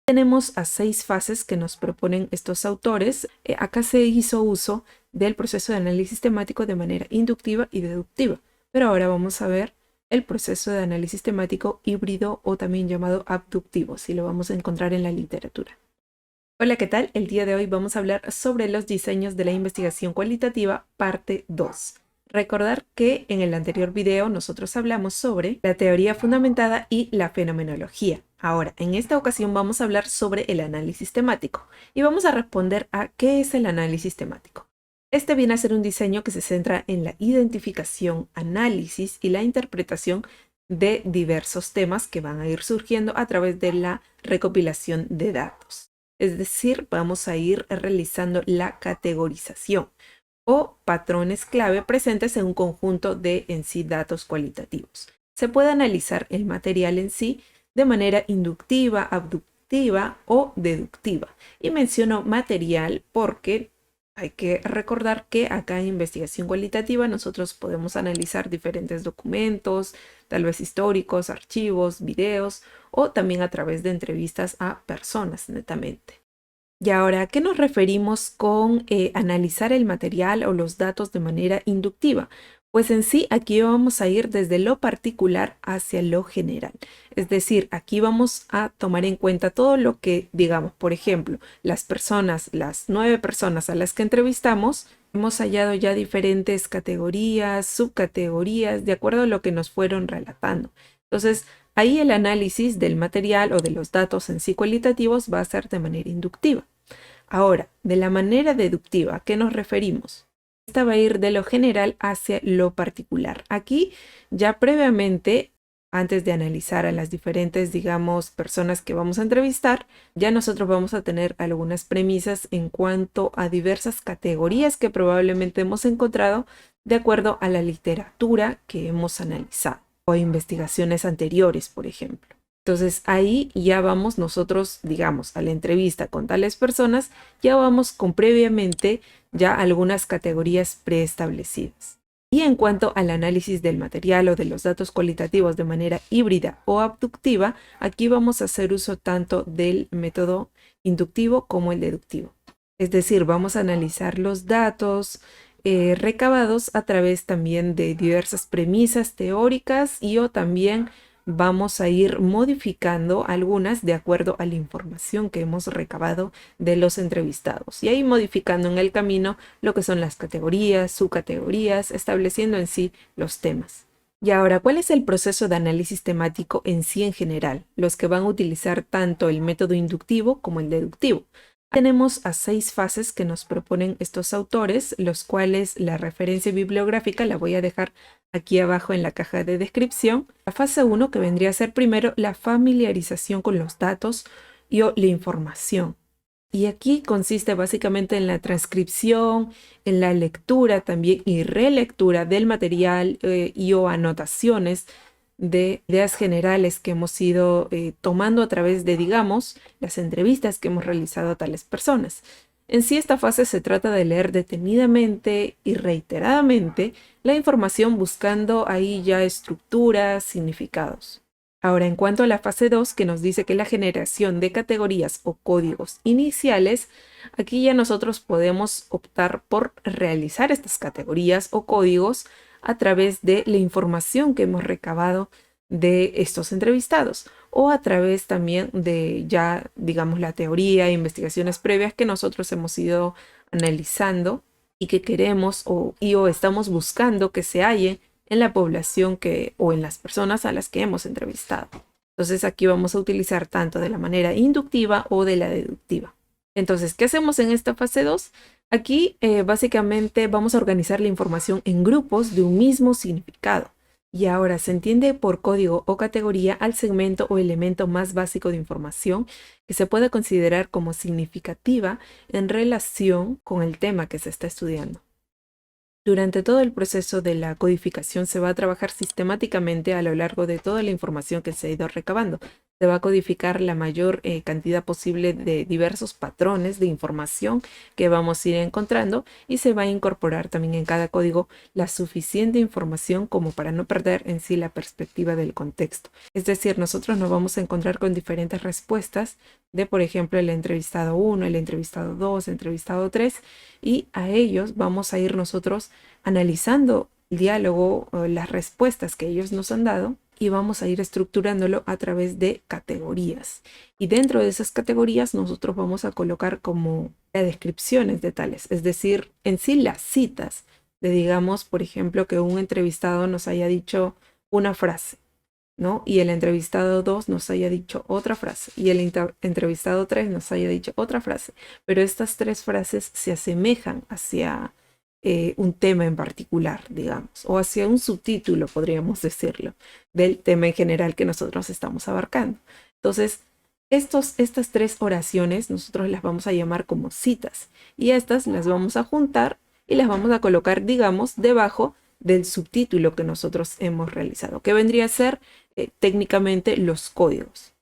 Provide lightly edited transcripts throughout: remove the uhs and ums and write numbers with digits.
Tenemos a 6 fases que nos proponen estos autores. Acá se hizo uso del proceso de análisis temático de manera inductiva y deductiva, pero ahora vamos a ver el proceso de análisis temático híbrido o también llamado abductivo, si lo vamos a encontrar en la literatura. Hola, ¿qué tal? El día de hoy vamos a hablar sobre los diseños de la investigación cualitativa, parte 2. Recordar que en el anterior video nosotros hablamos sobre la teoría fundamentada y la fenomenología. Ahora, en esta ocasión vamos a hablar sobre el análisis temático y vamos a responder a ¿qué es el análisis temático? Este viene a ser un diseño que se centra en la identificación, análisis y la interpretación de diversos temas que van a ir surgiendo a través de la recopilación de datos. Es decir, vamos a ir realizando la categorización o patrones clave presentes en un conjunto de en sí datos cualitativos. Se puede analizar el material en sí de manera inductiva, abductiva o deductiva. Y menciono material porque hay que recordar que acá en investigación cualitativa nosotros podemos analizar diferentes documentos, tal vez históricos, archivos, videos o también a través de entrevistas a personas netamente. Y ahora, ¿a qué nos referimos con analizar el material o los datos de manera inductiva? Pues en sí, aquí vamos a ir desde lo particular hacia lo general. Es decir, aquí vamos a tomar en cuenta todo lo que, digamos, por ejemplo, las 9 personas a las que entrevistamos, hemos hallado ya diferentes categorías, subcategorías, de acuerdo a lo que nos fueron relatando. Entonces, ahí el análisis del material o de los datos en sí cualitativos va a ser de manera inductiva. Ahora, de la manera deductiva, ¿a qué nos referimos? Esta va a ir de lo general hacia lo particular. Aquí, ya previamente, antes de analizar a las diferentes, digamos, personas que vamos a entrevistar, ya nosotros vamos a tener algunas premisas en cuanto a diversas categorías que probablemente hemos encontrado de acuerdo a la literatura que hemos analizado o investigaciones anteriores, por ejemplo. Entonces ahí ya vamos nosotros, digamos, a la entrevista con tales personas, ya vamos con previamente ya algunas categorías preestablecidas. Y en cuanto al análisis del material o de los datos cualitativos de manera híbrida o abductiva, aquí vamos a hacer uso tanto del método inductivo como el deductivo. Es decir, vamos a analizar los datos recabados a través también de diversas premisas teóricas y o también vamos a ir modificando algunas de acuerdo a la información que hemos recabado de los entrevistados y ahí modificando en el camino lo que son las categorías, subcategorías, estableciendo en sí los temas. Y ahora, ¿cuál es el proceso de análisis temático en sí en general? Los que van a utilizar tanto el método inductivo como el deductivo. Tenemos a 6 fases que nos proponen estos autores, los cuales la referencia bibliográfica la voy a dejar aquí abajo en la caja de descripción. La fase 1, que vendría a ser primero la familiarización con los datos y o la información. Y aquí consiste básicamente en la transcripción, en la lectura también y relectura del material y o anotaciones de ideas generales que hemos ido tomando a través de, digamos, las entrevistas que hemos realizado a tales personas. En sí, esta fase se trata de leer detenidamente y reiteradamente la información buscando ahí ya estructuras, significados. Ahora, en cuanto a la fase 2, que nos dice que la generación de categorías o códigos iniciales, aquí ya nosotros podemos optar por realizar estas categorías o códigos a través de la información que hemos recabado de estos entrevistados o a través también de ya, digamos, la teoría e investigaciones previas que nosotros hemos ido analizando y que queremos o estamos buscando que se hallen en la población o en las personas a las que hemos entrevistado. Entonces aquí vamos a utilizar tanto de la manera inductiva o de la deductiva. Entonces, ¿qué hacemos en esta fase 2? Aquí básicamente vamos a organizar la información en grupos de un mismo significado. Y ahora se entiende por código o categoría al segmento o elemento más básico de información que se puede considerar como significativa en relación con el tema que se está estudiando. Durante todo el proceso de la codificación se va a trabajar sistemáticamente a lo largo de toda la información que se ha ido recabando, Se va a codificar la mayor cantidad posible de diversos patrones de información que vamos a ir encontrando y se va a incorporar también en cada código la suficiente información como para no perder en sí la perspectiva del contexto. Es decir, nosotros nos vamos a encontrar con diferentes respuestas de, por ejemplo, el entrevistado 1, el entrevistado 2, el entrevistado 3, y a ellos vamos a ir nosotros analizando el diálogo, las respuestas que ellos nos han dado, y vamos a ir estructurándolo a través de categorías. Y dentro de esas categorías nosotros vamos a colocar como las descripciones de tales, es decir, en sí las citas de, digamos, por ejemplo, que un entrevistado nos haya dicho una frase, ¿no? Y el entrevistado 2 nos haya dicho otra frase y el entrevistado 3 nos haya dicho otra frase, pero estas tres frases se asemejan hacia un tema en particular, digamos, o hacia un subtítulo, podríamos decirlo, del tema en general que nosotros estamos abarcando. Entonces, estas tres oraciones nosotros las vamos a llamar como citas y estas las vamos a juntar y las vamos a colocar, digamos, debajo del subtítulo que nosotros hemos realizado, que vendría a ser técnicamente los códigos.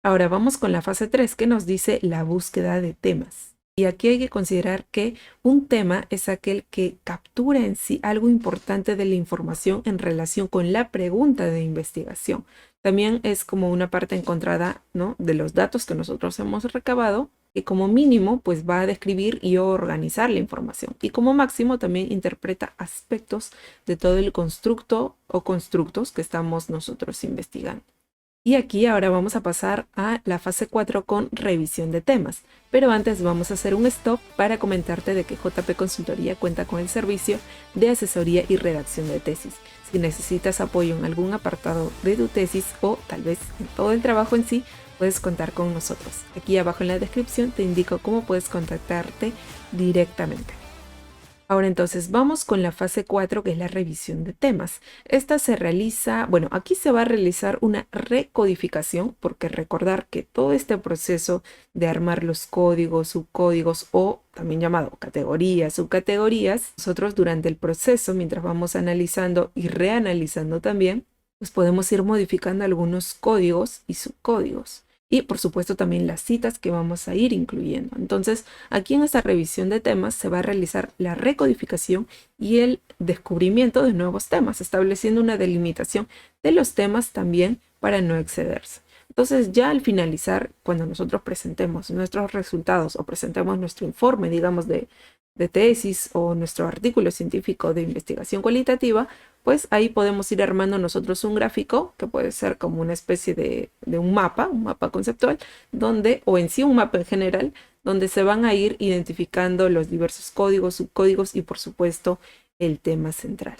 Ahora vamos con la fase 3 que nos dice la búsqueda de temas. Y aquí hay que considerar que un tema es aquel que captura en sí algo importante de la información en relación con la pregunta de investigación. También es como una parte encontrada, ¿no?, de los datos que nosotros hemos recabado, que como mínimo pues va a describir y organizar la información. Y como máximo también interpreta aspectos de todo el constructo o constructos que estamos nosotros investigando. Y aquí ahora vamos a pasar a la fase 4 con revisión de temas. Pero antes vamos a hacer un stop para comentarte de que JP Consultoría cuenta con el servicio de asesoría y redacción de tesis. Si necesitas apoyo en algún apartado de tu tesis o tal vez en todo el trabajo en sí, puedes contar con nosotros. Aquí abajo en la descripción te indico cómo puedes contactarte directamente. Ahora entonces vamos con la fase 4, que es la revisión de temas. Esta se realiza, bueno, aquí se va a realizar una recodificación, porque recordar que todo este proceso de armar los códigos, subcódigos o también llamado categorías, subcategorías, nosotros durante el proceso, mientras vamos analizando y reanalizando también, pues podemos ir modificando algunos códigos y subcódigos. Y por supuesto también las citas que vamos a ir incluyendo. Entonces aquí en esta revisión de temas se va a realizar la recodificación y el descubrimiento de nuevos temas, estableciendo una delimitación de los temas también para no excederse. Entonces ya al finalizar, cuando nosotros presentemos nuestros resultados o presentemos nuestro informe, digamos, de tesis o nuestro artículo científico de investigación cualitativa, pues ahí podemos ir armando nosotros un gráfico que puede ser como una especie de un mapa conceptual, donde, o en sí un mapa en general, donde se van a ir identificando los diversos códigos, subcódigos y por supuesto el tema central.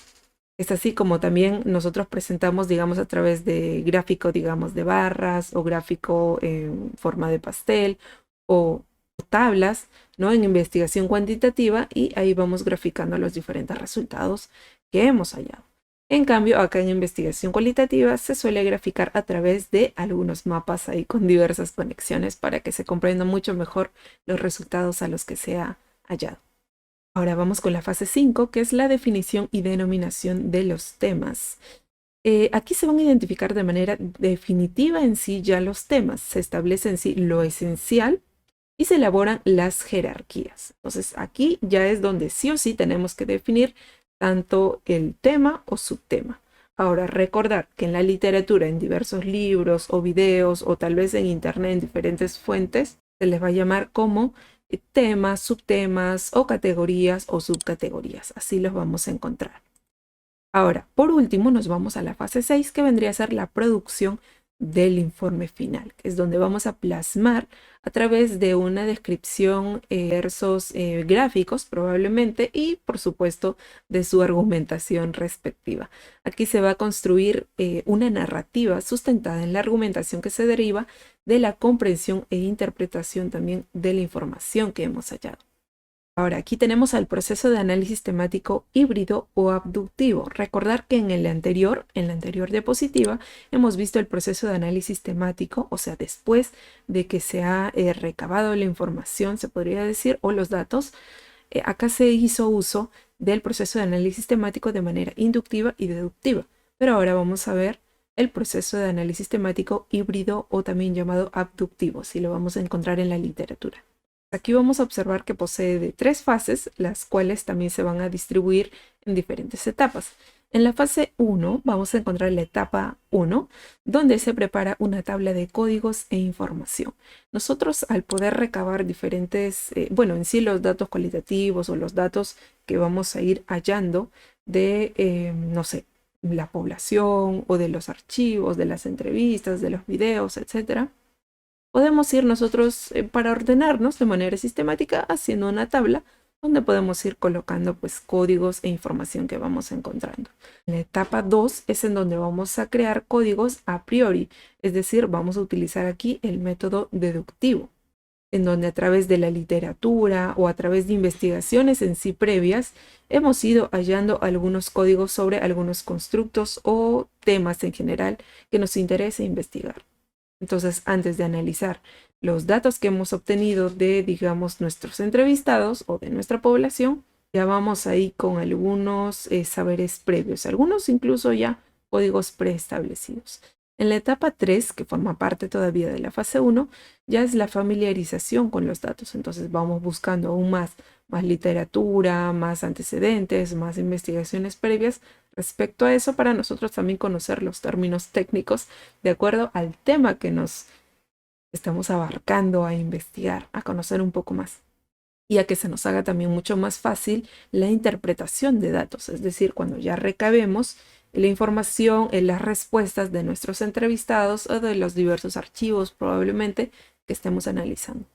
Es así como también nosotros presentamos, digamos, a través de gráfico, digamos, de barras o gráfico en forma de pastel o tablas, ¿no?, en investigación cuantitativa, y ahí vamos graficando los diferentes resultados que hemos hallado. En cambio, acá en investigación cualitativa se suele graficar a través de algunos mapas ahí con diversas conexiones para que se comprendan mucho mejor los resultados a los que se ha hallado. Ahora vamos con la fase 5, que es la definición y denominación de los temas. Aquí se van a identificar de manera definitiva en sí ya los temas. Se establece en sí lo esencial y se elaboran las jerarquías. Entonces aquí ya es donde sí o sí tenemos que definir tanto el tema o subtema. Ahora, recordar que en la literatura, en diversos libros o videos o tal vez en internet, en diferentes fuentes, se les va a llamar como temas, subtemas o categorías o subcategorías. Así los vamos a encontrar. Ahora, por último, nos vamos a la fase 6, que vendría a ser la producción del informe final, que es donde vamos a plasmar a través de una descripción, versos gráficos probablemente, y por supuesto de su argumentación respectiva. Aquí se va a construir una narrativa sustentada en la argumentación que se deriva de la comprensión e interpretación también de la información que hemos hallado. Ahora, aquí tenemos al proceso de análisis temático híbrido o abductivo. Recordar que en la anterior diapositiva, hemos visto el proceso de análisis temático, o sea, después de que se ha recabado la información, se podría decir, o los datos, acá se hizo uso del proceso de análisis temático de manera inductiva y deductiva. Pero ahora vamos a ver el proceso de análisis temático híbrido o también llamado abductivo, si lo vamos a encontrar en la literatura. Aquí vamos a observar que posee de 3 fases, las cuales también se van a distribuir en diferentes etapas. En la fase 1 vamos a encontrar la etapa 1, donde se prepara una tabla de códigos e información. Nosotros, al poder recabar diferentes, en sí los datos cualitativos o los datos que vamos a ir hallando de, no sé, la población o de los archivos, de las entrevistas, de los videos, etcétera, podemos ir nosotros para ordenarnos de manera sistemática haciendo una tabla donde podemos ir colocando pues códigos e información que vamos encontrando. En la etapa 2 es en donde vamos a crear códigos a priori, es decir, vamos a utilizar aquí el método deductivo, en donde a través de la literatura o a través de investigaciones en sí previas, hemos ido hallando algunos códigos sobre algunos constructos o temas en general que nos interese investigar. Entonces, antes de analizar los datos que hemos obtenido de, digamos, nuestros entrevistados o de nuestra población, ya vamos ahí con algunos saberes previos, algunos incluso ya códigos preestablecidos. En la etapa 3, que forma parte todavía de la fase 1, ya es la familiarización con los datos. Entonces vamos buscando aún más literatura, más antecedentes, más investigaciones previas respecto a eso para nosotros también conocer los términos técnicos de acuerdo al tema que nos estamos abarcando a investigar, a conocer un poco más. Y a que se nos haga también mucho más fácil la interpretación de datos, es decir, cuando ya recabemos la información, las respuestas de nuestros entrevistados o de los diversos archivos probablemente que estemos analizando.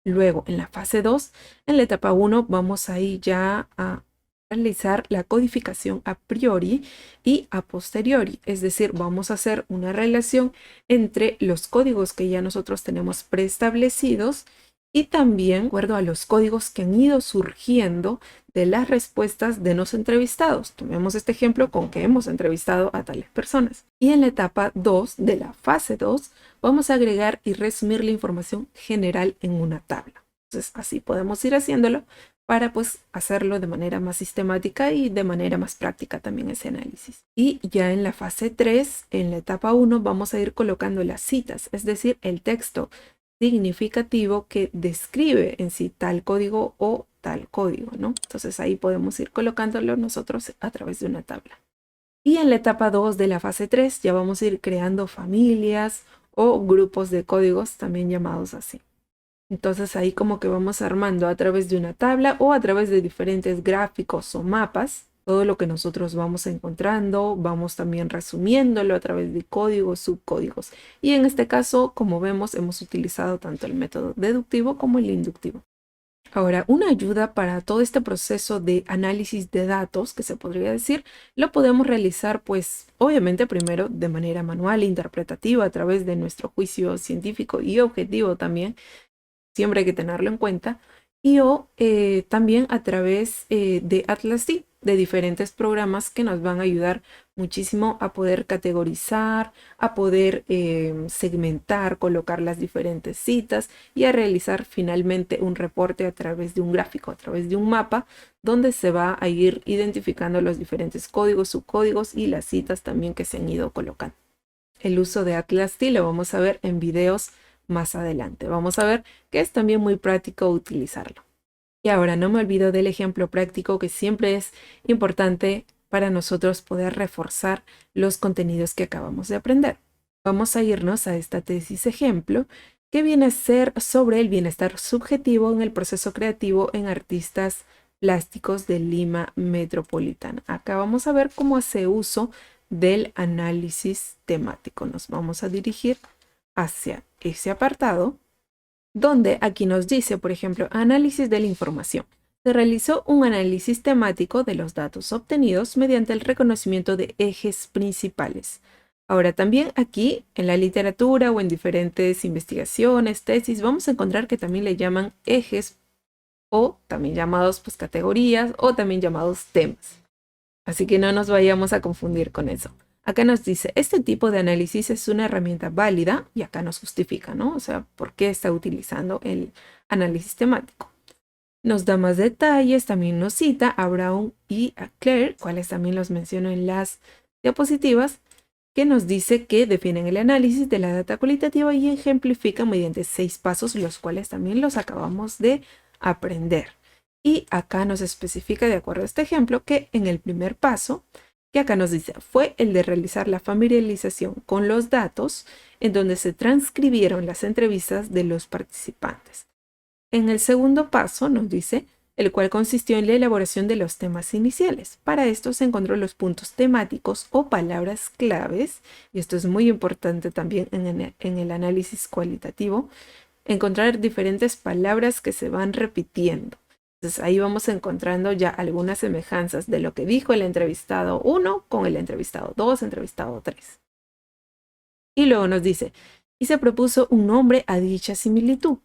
Luego, en la fase 2, en la etapa 1, vamos ahí ya a realizar la codificación a priori y a posteriori, es decir, vamos a hacer una relación entre los códigos que ya nosotros tenemos preestablecidos y también de acuerdo a los códigos que han ido surgiendo de las respuestas de los entrevistados. Tomemos este ejemplo con que hemos entrevistado a tales personas. Y en la etapa 2 de la fase 2 vamos a agregar y resumir la información general en una tabla. Entonces así podemos ir haciéndolo para pues hacerlo de manera más sistemática y de manera más práctica también ese análisis. Y ya en la fase 3, en la etapa 1, vamos a ir colocando las citas, es decir, el texto significativo que describe en sí tal código o tal código, ¿no? Entonces ahí podemos ir colocándolo nosotros a través de una tabla. Y en la etapa 2 de la fase 3 ya vamos a ir creando familias o grupos de códigos también llamados así. Entonces ahí como que vamos armando a través de una tabla o a través de diferentes gráficos o mapas todo lo que nosotros vamos encontrando, vamos también resumiéndolo a través de códigos, subcódigos. Y en este caso, como vemos, hemos utilizado tanto el método deductivo como el inductivo. Ahora, una ayuda para todo este proceso de análisis de datos, que se podría decir, lo podemos realizar, pues, obviamente primero de manera manual e interpretativa a través de nuestro juicio científico y objetivo también, siempre hay que tenerlo en cuenta, y también a través de Atlas-D, de diferentes programas que nos van a ayudar muchísimo a poder categorizar, a poder segmentar, colocar las diferentes citas y a realizar finalmente un reporte a través de un gráfico, a través de un mapa, donde se va a ir identificando los diferentes códigos, subcódigos y las citas también que se han ido colocando. El uso de Atlas-D lo vamos a ver en videos más adelante. Vamos a ver que es también muy práctico utilizarlo. Y ahora no me olvido del ejemplo práctico que siempre es importante para nosotros poder reforzar los contenidos que acabamos de aprender. Vamos a irnos a esta tesis ejemplo que viene a ser sobre el bienestar subjetivo en el proceso creativo en artistas plásticos de Lima Metropolitana. Acá vamos a ver cómo hace uso del análisis temático. Nos vamos a dirigir hacia ese apartado donde aquí nos dice, por ejemplo, análisis de la información. Se realizó un análisis temático de los datos obtenidos mediante el reconocimiento de ejes principales. Ahora también aquí en la literatura o en diferentes investigaciones, tesis, vamos a encontrar que también le llaman ejes o también llamados pues categorías o también llamados temas. Así que no nos vayamos a confundir con eso. Acá nos dice, este tipo de análisis es una herramienta válida y acá nos justifica, ¿no? O sea, ¿por qué está utilizando el análisis temático? Nos da más detalles, también nos cita a Brown y a Clare, cuales también los menciono en las diapositivas, que nos dice que definen el análisis de la data cualitativa y ejemplifican mediante 6 pasos, los cuales también los acabamos de aprender. Y acá nos especifica, de acuerdo a este ejemplo, que en el primer paso, que acá nos dice, fue el de realizar la familiarización con los datos en donde se transcribieron las entrevistas de los participantes. En el segundo paso nos dice, el cual consistió en la elaboración de los temas iniciales. Para esto se encontró los puntos temáticos o palabras claves, y esto es muy importante también en el análisis cualitativo, encontrar diferentes palabras que se van repitiendo. Entonces ahí vamos encontrando ya algunas semejanzas de lo que dijo el entrevistado 1 con el entrevistado 2, entrevistado 3. Y luego nos dice, y se propuso un nombre a dicha similitud.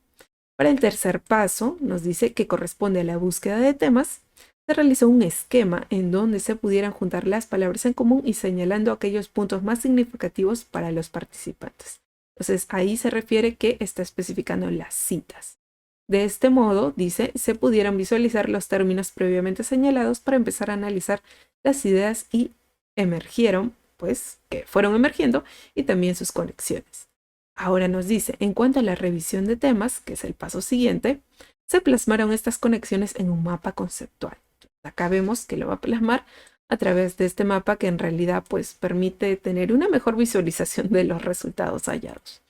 Para el tercer paso, nos dice que corresponde a la búsqueda de temas, se realizó un esquema en donde se pudieran juntar las palabras en común y señalando aquellos puntos más significativos para los participantes. Entonces ahí se refiere que está especificando las citas. De este modo, dice, se pudieran visualizar los términos previamente señalados para empezar a analizar las ideas y emergieron, pues, que fueron emergiendo y también sus conexiones. Ahora nos dice, en cuanto a la revisión de temas, que es el paso siguiente, se plasmaron estas conexiones en un mapa conceptual. Acá vemos que lo va a plasmar a través de este mapa que en realidad pues permite tener una mejor visualización de los resultados hallados.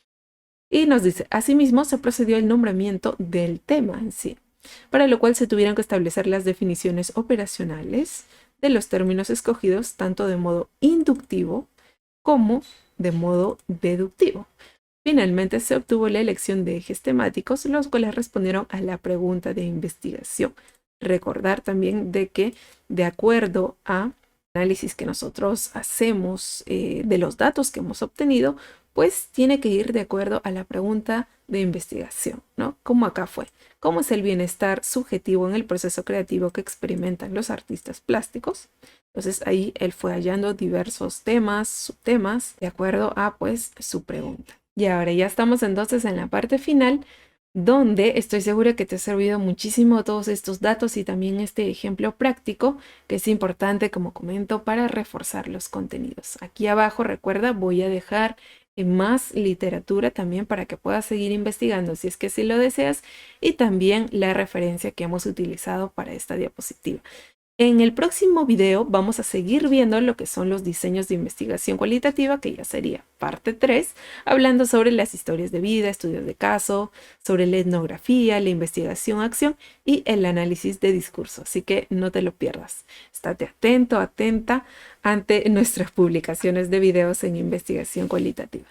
Y nos dice, asimismo se procedió al nombramiento del tema en sí, para lo cual se tuvieron que establecer las definiciones operacionales de los términos escogidos tanto de modo inductivo como de modo deductivo. Finalmente se obtuvo la elección de ejes temáticos, los cuales respondieron a la pregunta de investigación. Recordar también de que de acuerdo a análisis que nosotros hacemos de los datos que hemos obtenido, pues tiene que ir de acuerdo a la pregunta de investigación, ¿no? Como acá fue. ¿Cómo es el bienestar subjetivo en el proceso creativo que experimentan los artistas plásticos? Entonces ahí él fue hallando diversos temas, subtemas, de acuerdo a pues su pregunta. Y ahora ya estamos entonces en la parte final, donde estoy segura que te ha servido muchísimo todos estos datos y también este ejemplo práctico que es importante, como comento, para reforzar los contenidos. Aquí abajo, recuerda, voy a dejar más literatura también para que puedas seguir investigando si es que sí lo deseas y también la referencia que hemos utilizado para esta diapositiva. En el próximo video vamos a seguir viendo lo que son los diseños de investigación cualitativa, que ya sería parte 3, hablando sobre las historias de vida, estudios de caso, sobre la etnografía, la investigación-acción y el análisis de discurso. Así que no te lo pierdas. Estate atento, atenta ante nuestras publicaciones de videos en investigación cualitativa.